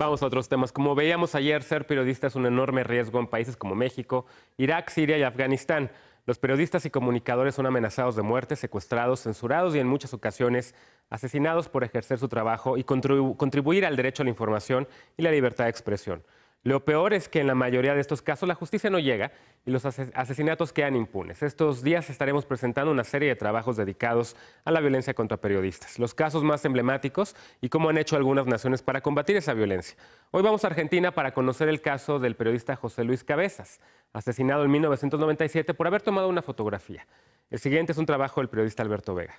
Vamos a otros temas. Como veíamos ayer, ser periodista es un enorme riesgo en países como México, Irak, Siria y Afganistán. Los periodistas y comunicadores son amenazados de muerte, secuestrados, censurados y en muchas ocasiones asesinados por ejercer su trabajo y contribuir al derecho a la información y la libertad de expresión. Lo peor es que en la mayoría de estos casos la justicia no llega y los asesinatos quedan impunes. Estos días estaremos presentando una serie de trabajos dedicados a la violencia contra periodistas, los casos más emblemáticos y cómo han hecho algunas naciones para combatir esa violencia. Hoy vamos a Argentina para conocer el caso del periodista José Luis Cabezas, asesinado en 1997 por haber tomado una fotografía. El siguiente es un trabajo del periodista Alberto Vega.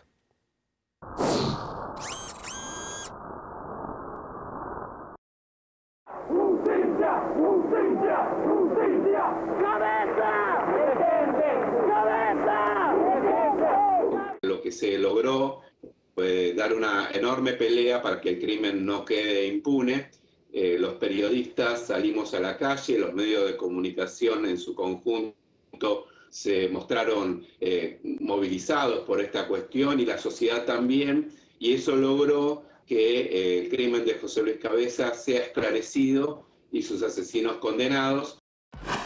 Lo que se logró fue dar una enorme pelea para que el crimen no quede impune. Los periodistas salimos a la calle, los medios de comunicación en su conjunto se mostraron movilizados por esta cuestión y la sociedad también, y eso logró que el crimen de José Luis Cabezas sea esclarecido y sus asesinos condenados.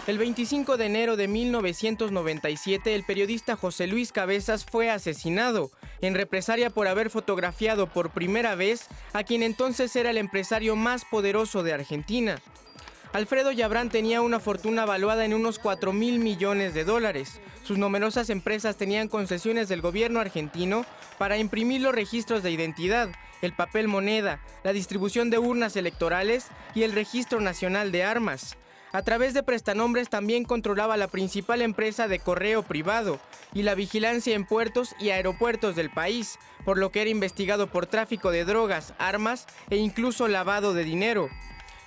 El 25 de enero de 1997, el periodista José Luis Cabezas fue asesinado en represalia por haber fotografiado por primera vez a quien entonces era el empresario más poderoso de Argentina. Alfredo Yabrán tenía una fortuna valuada en unos 4.000 millones de dólares. Sus numerosas empresas tenían concesiones del gobierno argentino para imprimir los registros de identidad, el papel moneda, la distribución de urnas electorales y el Registro Nacional de Armas. A través de prestanombres también controlaba la principal empresa de correo privado y la vigilancia en puertos y aeropuertos del país, por lo que era investigado por tráfico de drogas, armas e incluso lavado de dinero.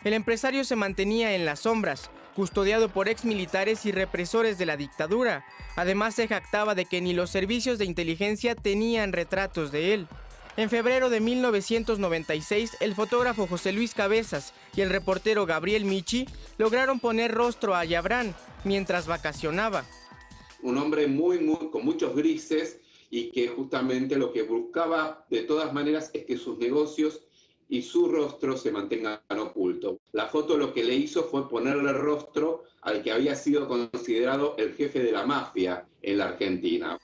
El empresario se mantenía en las sombras, custodiado por exmilitares y represores de la dictadura. Además, se jactaba de que ni los servicios de inteligencia tenían retratos de él. En febrero de 1996, el fotógrafo José Luis Cabezas y el reportero Gabriel Michi lograron poner rostro a Yabrán mientras vacacionaba. Un hombre con muchos grises y que justamente lo que buscaba de todas maneras es que sus negocios y su rostro se mantengan ocultos. La foto lo que le hizo fue ponerle rostro al que había sido considerado el jefe de la mafia en la Argentina.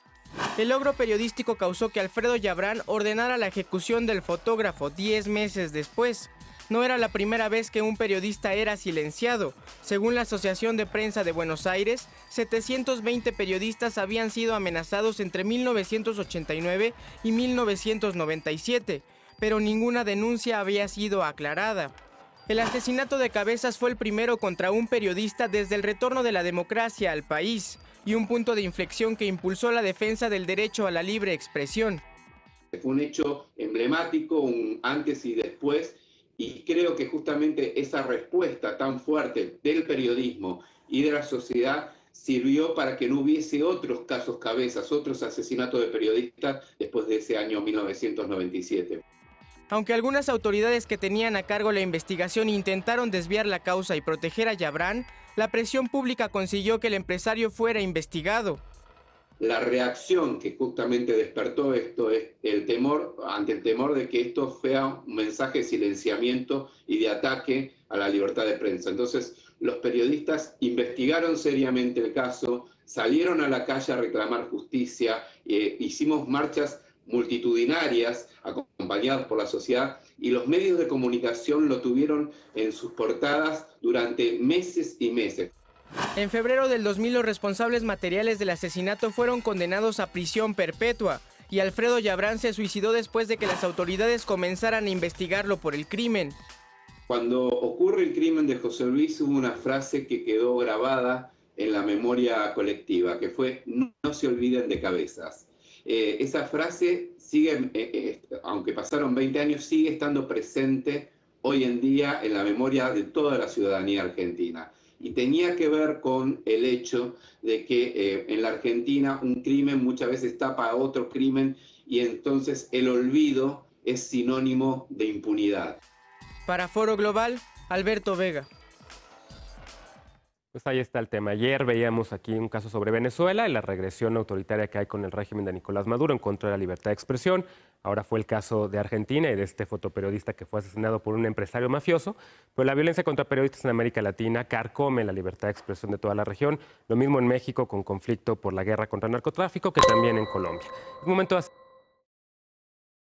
El logro periodístico causó que Alfredo Yabrán ordenara la ejecución del fotógrafo 10 meses después. No era la primera vez que un periodista era silenciado. Según la Asociación de Prensa de Buenos Aires, 720 periodistas habían sido amenazados entre 1989 y 1997, pero ninguna denuncia había sido aclarada. El asesinato de Cabezas fue el primero contra un periodista desde el retorno de la democracia al país y un punto de inflexión que impulsó la defensa del derecho a la libre expresión. Fue un hecho emblemático, un antes y después, y creo que justamente esa respuesta tan fuerte del periodismo y de la sociedad sirvió para que no hubiese otros casos Cabezas, otros asesinatos de periodistas después de ese año 1997. Aunque algunas autoridades que tenían a cargo la investigación intentaron desviar la causa y proteger a Yabrán, la presión pública consiguió que el empresario fuera investigado. La reacción que justamente despertó esto es el temor, ante el temor de que esto sea un mensaje de silenciamiento y de ataque a la libertad de prensa. Entonces, los periodistas investigaron seriamente el caso, salieron a la calle a reclamar justicia, hicimos marchas multitudinarias acompañadas por la sociedad y los medios de comunicación lo tuvieron en sus portadas durante meses y meses. En febrero del 2000 los responsables materiales del asesinato fueron condenados a prisión perpetua y Alfredo Yabrán se suicidó después de que las autoridades comenzaran a investigarlo por el crimen. Cuando ocurre el crimen de José Luis hubo una frase que quedó grabada en la memoria colectiva, que fue "no se olviden de Cabezas". Esa frase sigue, aunque pasaron 20 años, sigue estando presente hoy en día en la memoria de toda la ciudadanía argentina. Y tenía que ver con el hecho de que en la Argentina un crimen muchas veces tapa a otro crimen y entonces el olvido es sinónimo de impunidad. Para Foro Global, Alberto Vega. Pues ahí está el tema. Ayer veíamos aquí un caso sobre Venezuela y la regresión autoritaria que hay con el régimen de Nicolás Maduro en contra de la libertad de expresión. Ahora fue el caso de Argentina y de este fotoperiodista que fue asesinado por un empresario mafioso. Pero la violencia contra periodistas en América Latina carcome la libertad de expresión de toda la región. Lo mismo en México con conflicto por la guerra contra el narcotráfico que también en Colombia. Es momento de